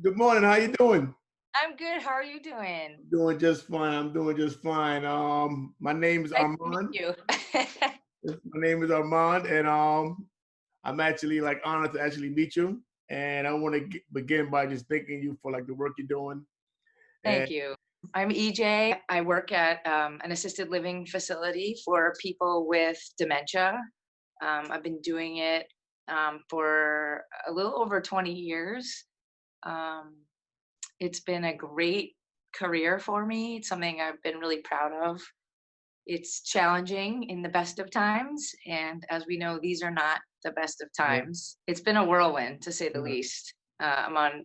Good morning. How you doing? I'm good. How are you doing? Doing just fine. I'm doing just fine. My name is Nice to meet Armand. you. My name is Armand, and I'm actually like honored to actually meet you. And I want to begin by just thanking you for like the work you're doing. And Thank you. I'm EJ. I work at an assisted living facility for people with dementia. I've been doing it for a little over 20 years. Um, it's been a great career for me. It's something I've been really proud of. It's challenging in the best of times, and as we know, these are not the best of yeah, times. It's been a whirlwind, to say the yeah. least. I'm on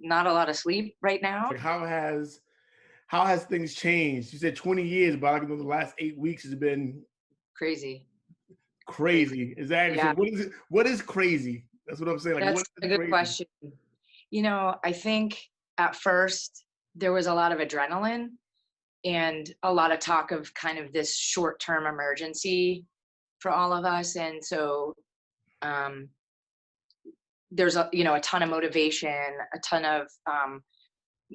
not a lot of sleep right now. Like how has things changed? You said 20 years, but like the last 8 weeks has been Crazy, crazy. crazy. Exactly. So Yeah, what is it? What is crazy? That's what I'm saying. Like what that's is a good crazy? question. I think at first there was a lot of adrenaline and a lot of talk of kind of this short-term emergency for all of us, and so um, there's a ton of motivation, a ton of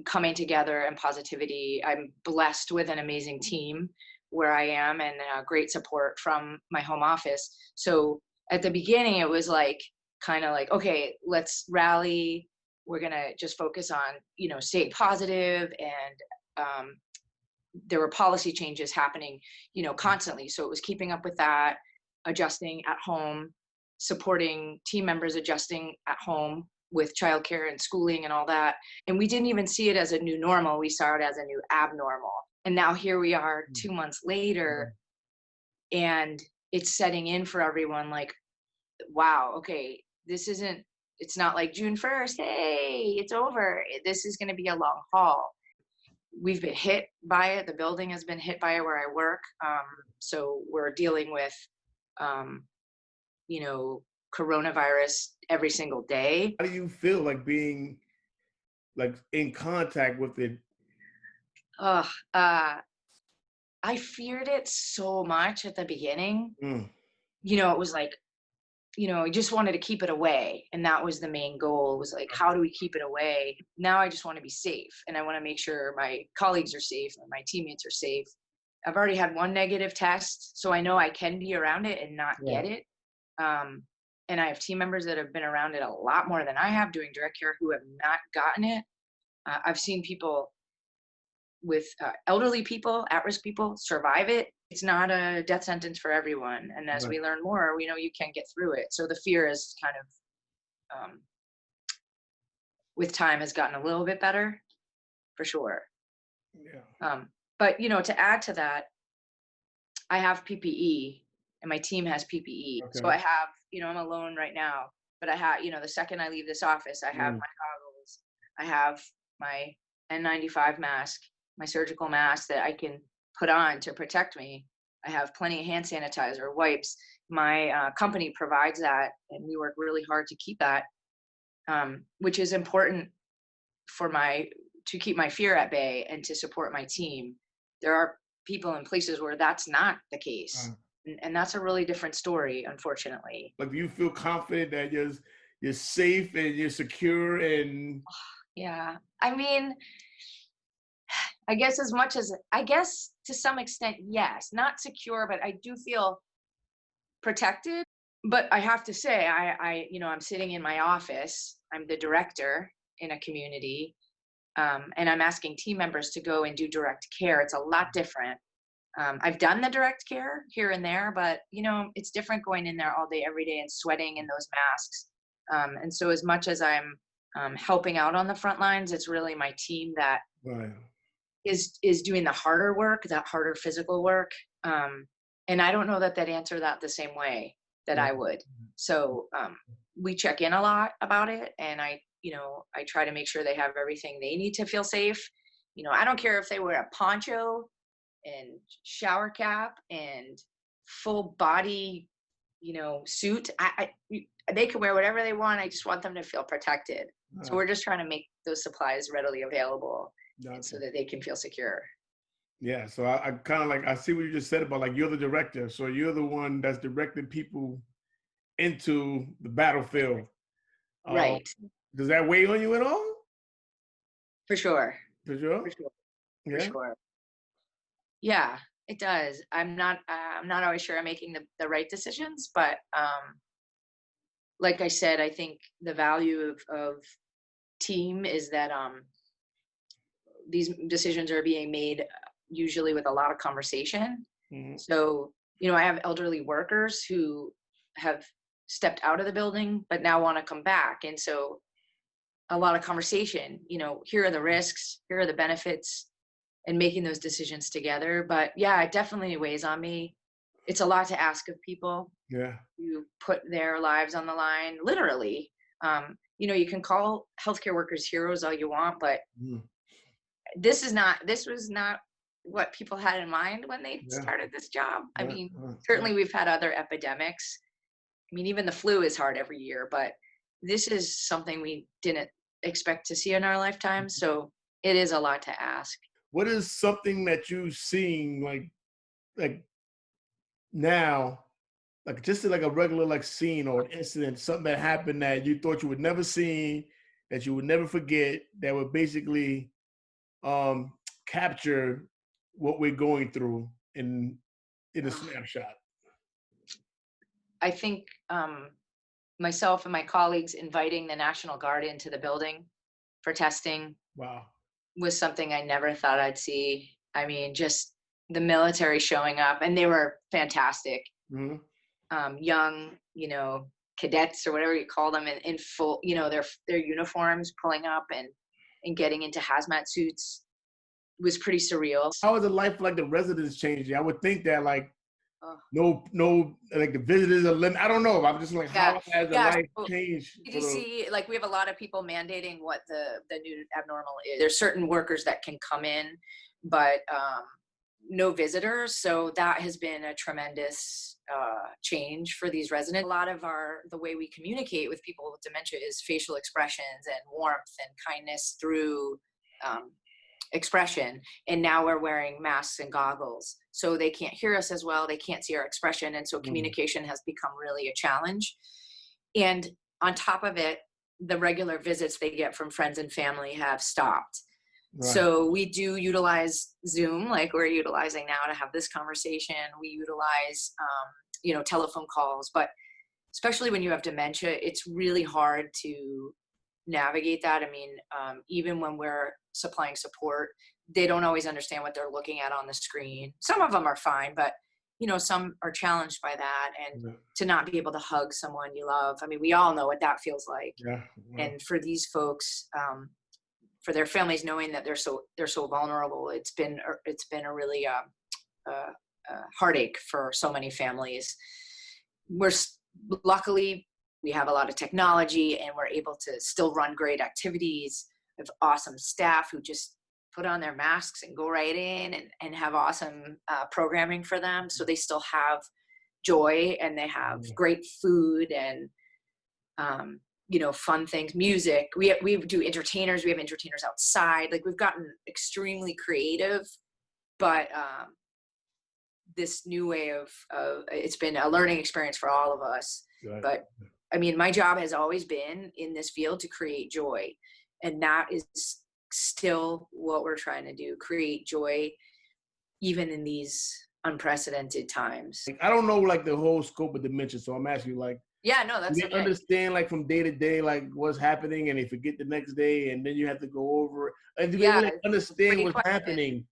coming together and positivity. I'm blessed with an amazing team where I am and great support from my home office. So at the beginning, it was like kind of like, okay, let's rally. We're going to just focus on, staying positive. And there were policy changes happening, constantly. So it was keeping up with that, adjusting at home, supporting team members adjusting at home with childcare and schooling and all that. And we didn't even see it as a new normal. We saw it as a new abnormal. And now here we are Mm, 2 months yeah, later, and it's setting in for everyone like, wow, okay, it's not like June 1st, hey, it's over. This is going to be a long haul. We've been hit by it. The building has been hit by it where I work. So we're dealing with, um, you know, coronavirus every single day. How do you feel like being like in contact with it? Ugh, I feared it so much at the beginning. Mm, It was like, I just wanted to keep it away. And that was the main goal was like, how do we keep it away? Now I just want to be safe. And I want to make sure my colleagues are safe and my teammates are safe. I've already had one negative test, so I know I can be around it and not yeah. get it. Um, and I have team members that have been around it a lot more than I have doing direct care who have not gotten it. I've seen people with elderly people, at-risk people survive it. It's not a death sentence for everyone. And as Right. we learn more, we know you can get through it. So the fear is kind of, with time, has gotten a little bit better for sure. Yeah. But to add to that, I have PPE and my team has PPE. So Okay. I have, I'm alone right now, but I have, the second I leave this office, I have Mm, my goggles, I have my N95 mask, my surgical mask that I can put on to protect me. I have plenty of hand sanitizer, wipes. My company provides that, and we work really hard to keep that, which is important for my to keep my fear at bay and to support my team. There are people in places where that's not the case. uh, And that's a really different story, unfortunately. like, do you feel confident that you're safe and you're secure and Yeah. I mean, I guess to some extent, yes. Not secure, but I do feel protected. But I have to say, I'm sitting in my office. I'm the director in a community, and I'm asking team members to go and do direct care. It's a lot different. I've done the direct care here and there, but it's different going in there all day, every day, and sweating in those masks. And so, as much as I'm helping out on the front lines, it's really my team that right. is doing the harder work, that harder physical work. And I don't know that they'd answer that the same way that Yeah. I would. So we check in a lot about it, and I try to make sure they have everything they need to feel safe. I don't care if they wear a poncho and shower cap and full body, suit. They can wear whatever they want. I just want them to feel protected. So Uh, we're just trying to make those supplies readily available, and so gotcha. that they can feel secure. Yeah. So I kind of like I see what you just said about like you're the director, so you're the one that's directing people into the battlefield. Um, Right. Does that weigh on you at all? For sure. For sure. For sure. For Yeah. sure. Yeah, it does. I'm not always sure I'm making the right decisions, but like I said, I think the value of team is that these decisions are being made usually with a lot of conversation. Mhm. So, I have elderly workers who have stepped out of the building but now want to come back. And so a lot of conversation, here are the risks, here are the benefits, and making those decisions together. But yeah, it definitely weighs on me. It's a lot to ask of people Yeah. who put their lives on the line, literally. You can call healthcare workers heroes all you want, but Mhm. this was not what people had in mind when they Yeah. started this job. I Yeah. mean, Yeah. certainly we've had other epidemics. I mean, even the flu is hard every year, but this is something we didn't expect to see in our lifetime. So it is a lot to ask. What is something that you've seen like now, like just like a regular like scene or an incident, something that happened that you thought you would never see, that you would never forget, that would basically um capture what we're going through in a snapshot? I think myself and my colleagues inviting the National Guard into the building for testing Wow. was something I never thought I'd see. I mean, just the military showing up, and they were fantastic. Hmm. Young, cadets or whatever you call them, in full, their uniforms, pulling up and getting into hazmat suits was pretty surreal. How is the life like the residents changing? I would think that like Oh, no like the visitors are limit. I don't know. I'm just like, yeah, how has the yeah. life So changed for the CDC, like we have a lot of people mandating what the new abnormal is. There's certain workers that can come in, but no visitors. So that has been a tremendous change for these residents. A lot of the way we communicate with people with dementia is facial expressions and warmth and kindness through um, expression. And now we're wearing masks and goggles, so they can't hear us as well. They can't see our expression, and so Mm, communication has become really a challenge. And on top of it, the regular visits they get from friends and family have stopped. right. So we do utilize Zoom, like we're utilizing now to have this conversation. We utilize, telephone calls, but especially when you have dementia, it's really hard to navigate that. I mean, even when we're supplying support, they don't always understand what they're looking at on the screen. Some of them are fine, but some are challenged by that, and Yeah. to not be able to hug someone you love. I mean, we all know what that feels like. Yeah. Yeah. And for these folks, for their families, knowing that they're so vulnerable, it's been a really heartache for so many families. We're luckily we have a lot of technology, and we're able to still run great activities. We have awesome staff who just put on their masks and go right in and have awesome programming for them, so they still have joy, and they have Yeah. great food and fun things, music. We do entertainers. We have entertainers outside. Like, we've gotten extremely creative, but this new way of it's been a learning experience for all of us. Right. But I mean, my job has always been in this field to create joy, and that is still what we're trying to do: create joy, even in these unprecedented times. Like, I don't know like the whole scope of dementia, so I'm asking you like, Yeah, no, do that's they okay. understand like from day to day like what's happening, and they forget the next day, and then you have to go over it? Like, do they Yeah, really understand great what's question. happening?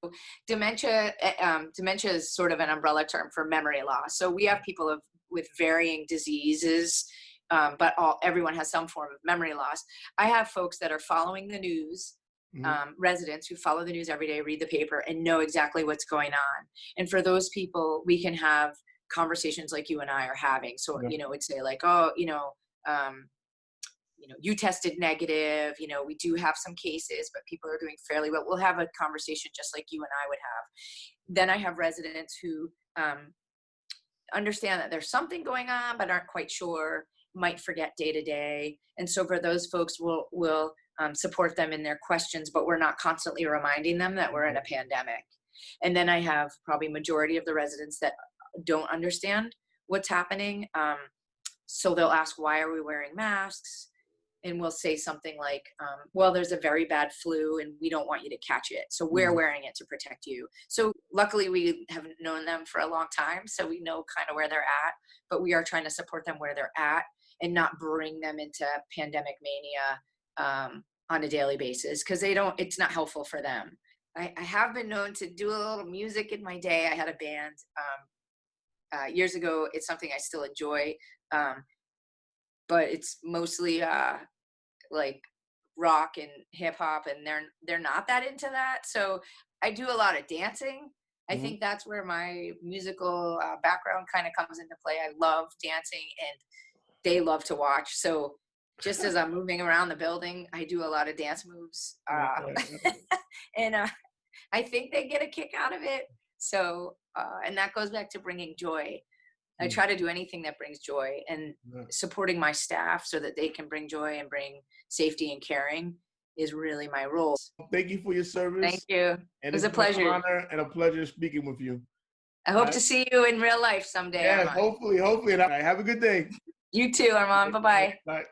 Dementia is sort of an umbrella term for memory loss. So we have people with varying diseases, but everyone has some form of memory loss. I have folks that are following the news, Mhm. residents who follow the news every day, read the paper, and know exactly what's going on. And for those people, we can have conversations like you and I are having. So, Yeah. it's say like, oh, um, you tested negative. We do have some cases, but people are doing fairly well. We'll have a conversation just like you and I would have. Then I have residents who understand that there's something going on, but aren't quite sure, might forget day to day. And so for those folks, we'll support them in their questions, but we're not constantly reminding them that we're in a pandemic. And then I have probably majority of the residents that don't understand what's happening. So they'll ask, why are we wearing masks? and we'll say something like, well, there's a very bad flu and we don't want you to catch it, so we're Mhm. wearing it to protect you. So luckily we have known them for a long time, so we know kind of where they're at, but we are trying to support them where they're at and not bring them into pandemic mania on a daily basis, because it's not helpful for them. I have been known to do a little music in my day. I had a band years ago. It's something I still enjoy, um, but it's mostly like rock and hip hop, and they're not that into that. So I do a lot of dancing. I Mhm. think that's where my musical background kind of comes into play. I love dancing, and they love to watch. So just as I'm moving around the building, I do a lot of dance moves, Right, right, right. and I think they get a kick out of it. So and that goes back to bringing joy. I Mm, try to do anything that brings joy, and right. supporting my staff so that they can bring joy and bring safety and caring is really my role. Thank you for your Thank service, you. It and was it's a been an pleasure. honor and a pleasure speaking with you. I All hope right. to see you in real life someday, Yes, Armand. hopefully, hopefully. And have a good day. You too, Armand. Bye bye. Bye.